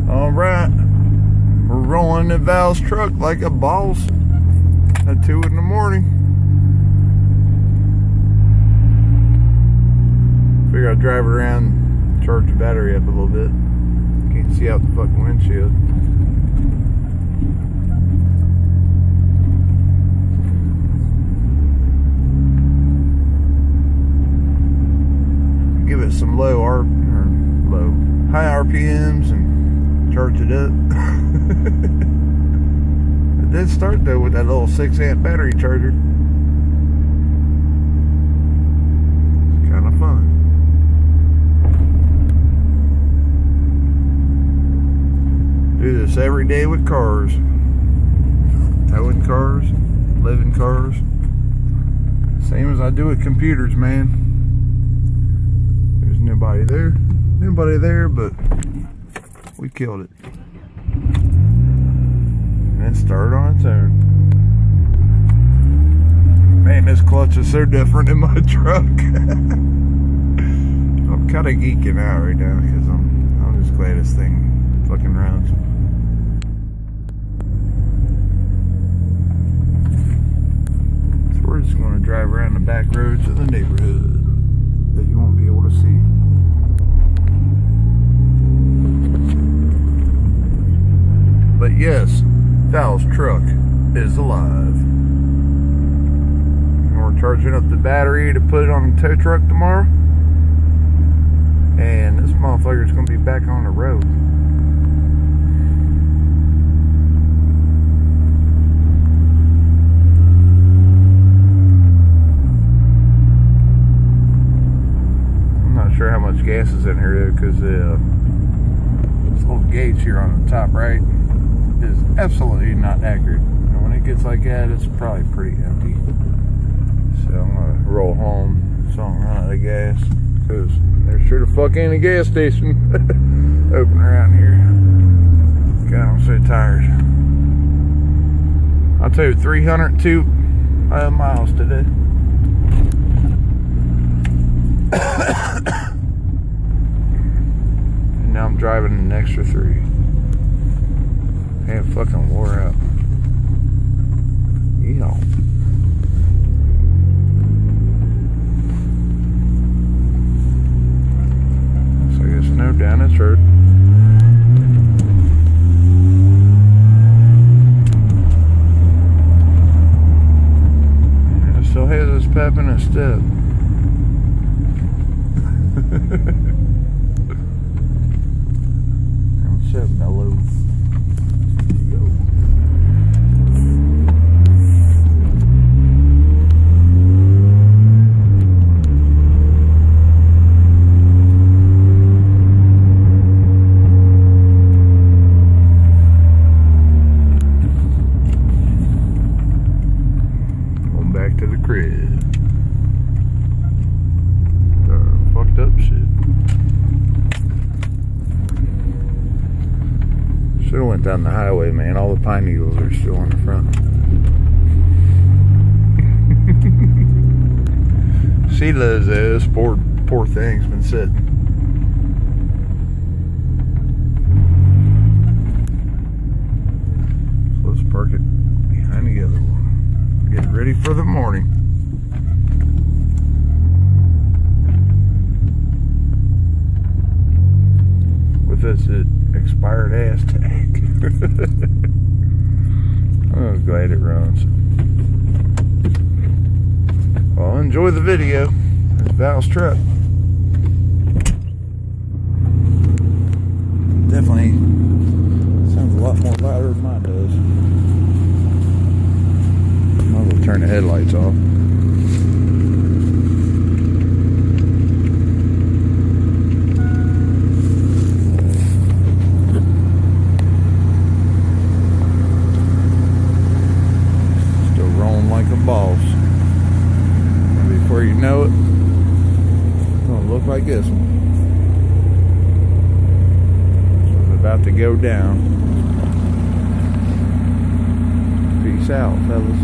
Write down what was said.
Alright, we're rolling in Val's truck like a boss at 2 in the morning. Figure I'd drive it around, charge the battery up a little bit. Can't see out the fucking windshield. Give it some high RPMs and charge it up. It did start though with that little 6-amp battery charger. It's kind of fun. Do this every day with cars. Towing cars, living cars. Same as I do with computers, man. There's nobody there, but we killed it. And it started on its own. Man, this clutch is so different in my truck. I'm kind of geeking out right now because I'm just glad this thing fucking runs. So we're just going to drive around the back roads of the neighborhood that you won't be able to see. But yes, Val's truck is alive. And we're charging up the battery to put it on the tow truck tomorrow. And this motherfucker's gonna be back on the road. I'm not sure how much gas is in here though, because this little gauge here on the top right is absolutely not accurate. And when it gets like that, it's probably pretty empty. So I'm gonna roll home so I don't run out of gas, because there sure the fuck ain't a gas station open around here. God, I'm so tired. I towed 302 miles today. And now I'm driving an extra 3. Man, fucking wore out. Yeah. So I guess no down this road. And it still has this pep in its step. I'm so mellow. Fucked up shit. Should've went down the highway, man. All the pine needles are still on the front. She loves this. Poor thing's been sitting. So let's park it behind the other one. Get ready for the morning. With this expired ass tag. I'm glad it runs. Well, enjoy the video. There's Val's truck. Definitely sounds a lot more louder than mine does. Might as well turn the headlights off. Like a boss. And before you know it, it's gonna look like this one. This one's about to go down. Peace out, fellas.